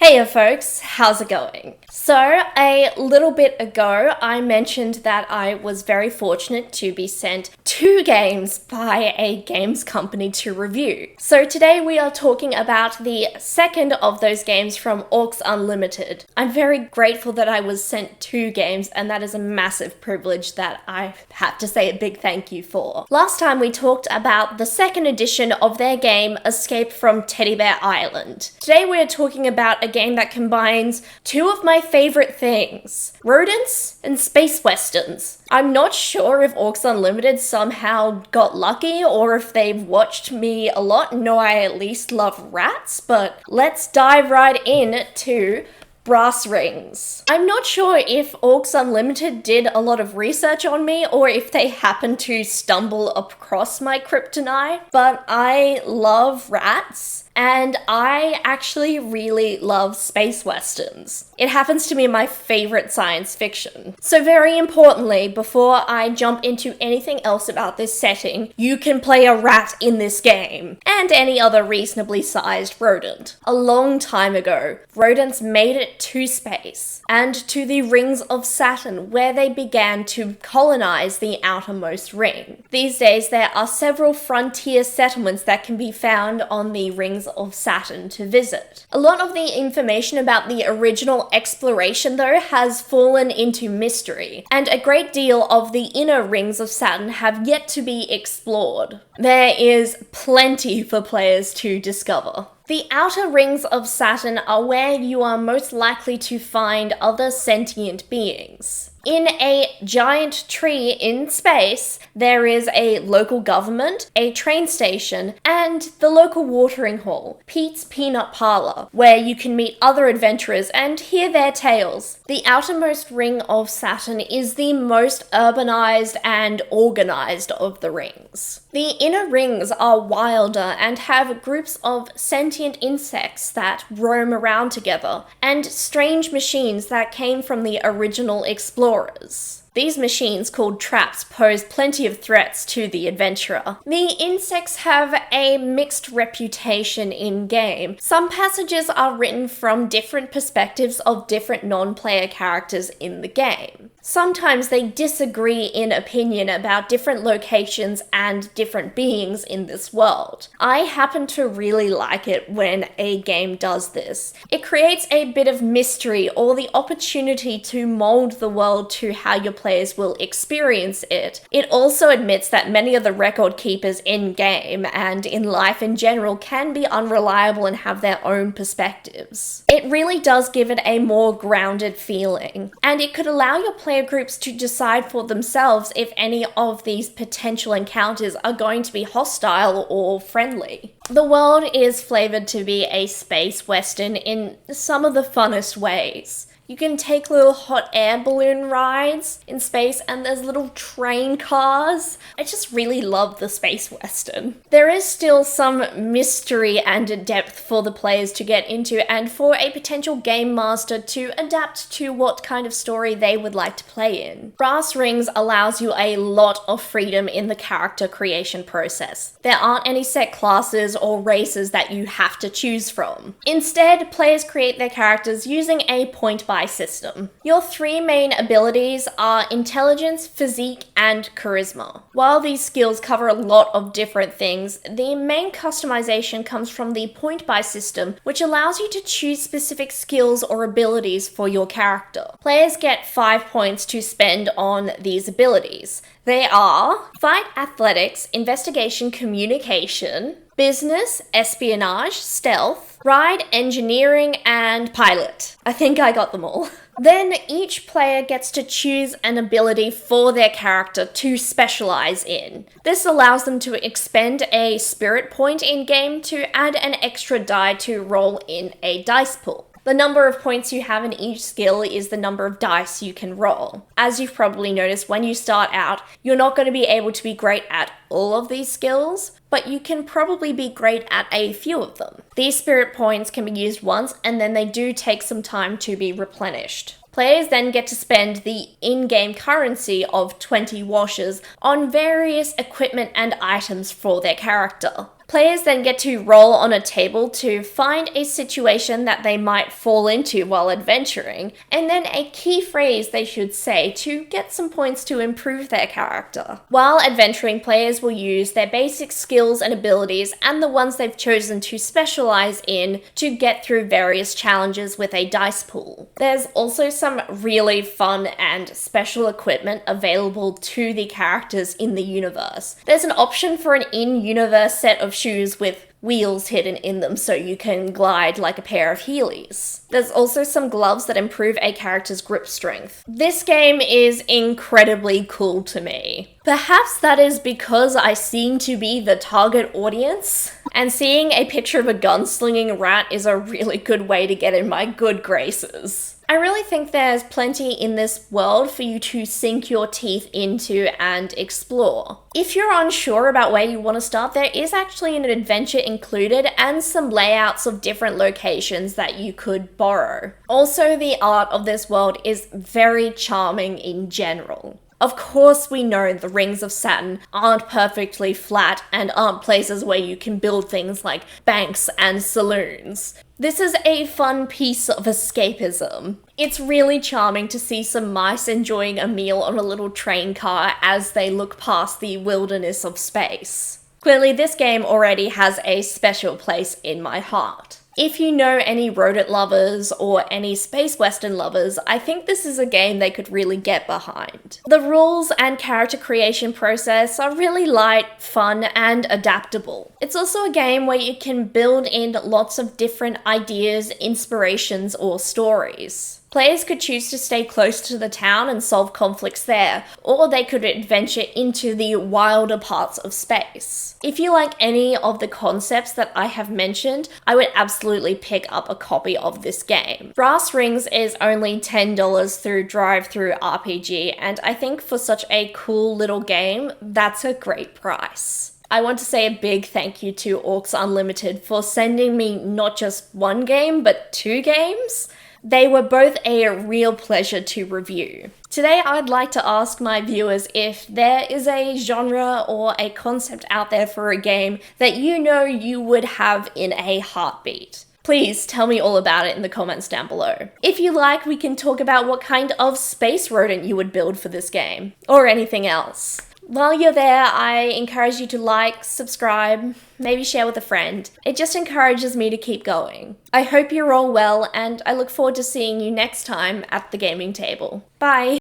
Hey folks, how's it going? So, a little bit ago, I mentioned that I was very fortunate to be sent 2 games by a games company to review. So today we are talking about the second of those games from Orcs Unlimited. I'm very grateful that I was sent 2 games, and that is a massive privilege that I have to say a big thank you for. Last time we talked about the second edition of their game, Escape from Teddy Bear Island. Today we are talking about a game that combines 2 of my favorite things, rodents and space westerns. I'm not sure if Orcs Unlimited somehow got lucky or if they've watched me a lot and know I at least love rats, but let's dive right in to Brass Rings. I'm not sure if Orcs Unlimited did a lot of research on me or if they happened to stumble across my kryptonite, but I love rats. And I actually really love space westerns. It happens to be my favorite science fiction. So very importantly, before I jump into anything else about this setting, you can play a rat in this game, and any other reasonably sized rodent. A long time ago, rodents made it to space, and to the rings of Saturn, where they began to colonize the outermost ring. These days, there are several frontier settlements that can be found on the rings of Saturn to visit. A lot of the information about the original exploration, though, has fallen into mystery, and a great deal of the inner rings of Saturn have yet to be explored. There is plenty for players to discover. The outer rings of Saturn are where you are most likely to find other sentient beings. In a giant tree in space, there is a local government, a train station, and the local watering hole, Pete's Peanut Parlor, where you can meet other adventurers and hear their tales. The outermost ring of Saturn is the most urbanized and organized of the rings. The inner rings are wilder and have groups of sentient insects that roam around together, and strange machines that came from the original explorers. These machines, called traps, pose plenty of threats to the adventurer. The insects have a mixed reputation in-game. Some passages are written from different perspectives of different non-player characters in the game. Sometimes they disagree in opinion about different locations and different beings in this world. I happen to really like it when a game does this. It creates a bit of mystery or the opportunity to mold the world to how your players will experience it. It also admits that many of the record keepers in-game and in life in general can be unreliable and have their own perspectives. It really does give it a more grounded feeling, and it could allow your player groups to decide for themselves if any of these potential encounters are going to be hostile or friendly. The world is flavored to be a space western in some of the funnest ways. You can take little hot air balloon rides in space, and there's little train cars. I just really love the space western. There is still some mystery and depth for the players to get into, and for a potential game master to adapt to what kind of story they would like to play in. Brass Rings allows you a lot of freedom in the character creation process. There aren't any set classes or races that you have to choose from. Instead, players create their characters using a point-by system. Your 3 main abilities are intelligence, physique, and charisma. While these skills cover a lot of different things, the main customization comes from the point-by system, which allows you to choose specific skills or abilities for your character. Players get 5 points to spend on these abilities. They are Fight Athletics, Investigation Communication, Business, Espionage, Stealth, Ride, Engineering, and Pilot. I think I got them all. Then each player gets to choose an ability for their character to specialize in. This allows them to expend a spirit point in-game to add an extra die to roll in a dice pool. The number of points you have in each skill is the number of dice you can roll. As you've probably noticed, when you start out, you're not going to be able to be great at all of these skills, but you can probably be great at a few of them. These spirit points can be used once, and then they do take some time to be replenished. Players then get to spend the in-game currency of 20 washes on various equipment and items for their character. Players then get to roll on a table to find a situation that they might fall into while adventuring, and then a key phrase they should say to get some points to improve their character. While adventuring, players will use their basic skills and abilities and the ones they've chosen to specialize in to get through various challenges with a dice pool. There's also some really fun and special equipment available to the characters in the universe. There's an option for an in-universe set of shoes with wheels hidden in them so you can glide like a pair of Heelys. There's also some gloves that improve a character's grip strength. This game is incredibly cool to me. Perhaps that is because I seem to be the target audience, and seeing a picture of a gunslinging rat is a really good way to get in my good graces. I really think there's plenty in this world for you to sink your teeth into and explore. If you're unsure about where you want to start, there is actually an adventure included and some layouts of different locations that you could borrow. Also, the art of this world is very charming in general. Of course, we know the rings of Saturn aren't perfectly flat and aren't places where you can build things like banks and saloons. This is a fun piece of escapism. It's really charming to see some mice enjoying a meal on a little train car as they look past the wilderness of space. Clearly, this game already has a special place in my heart. If you know any rodent lovers or any space western lovers, I think this is a game they could really get behind. The rules and character creation process are really light, fun, and adaptable. It's also a game where you can build in lots of different ideas, inspirations, or stories. Players could choose to stay close to the town and solve conflicts there, or they could adventure into the wilder parts of space. If you like any of the concepts that I have mentioned, I would absolutely pick up a copy of this game. Brass Rings is only $10 through Drive-Thru RPG, and I think for such a cool little game, that's a great price. I want to say a big thank you to Orcs Unlimited for sending me not just one game, but 2 games. They were both a real pleasure to review. Today, I'd like to ask my viewers if there is a genre or a concept out there for a game that you know you would have in a heartbeat. Please tell me all about it in the comments down below. If you like, we can talk about what kind of space rodent you would build for this game, or anything else. While you're there, I encourage you to like, subscribe, maybe share with a friend. It just encourages me to keep going. I hope you're all well, and I look forward to seeing you next time at the gaming table. Bye!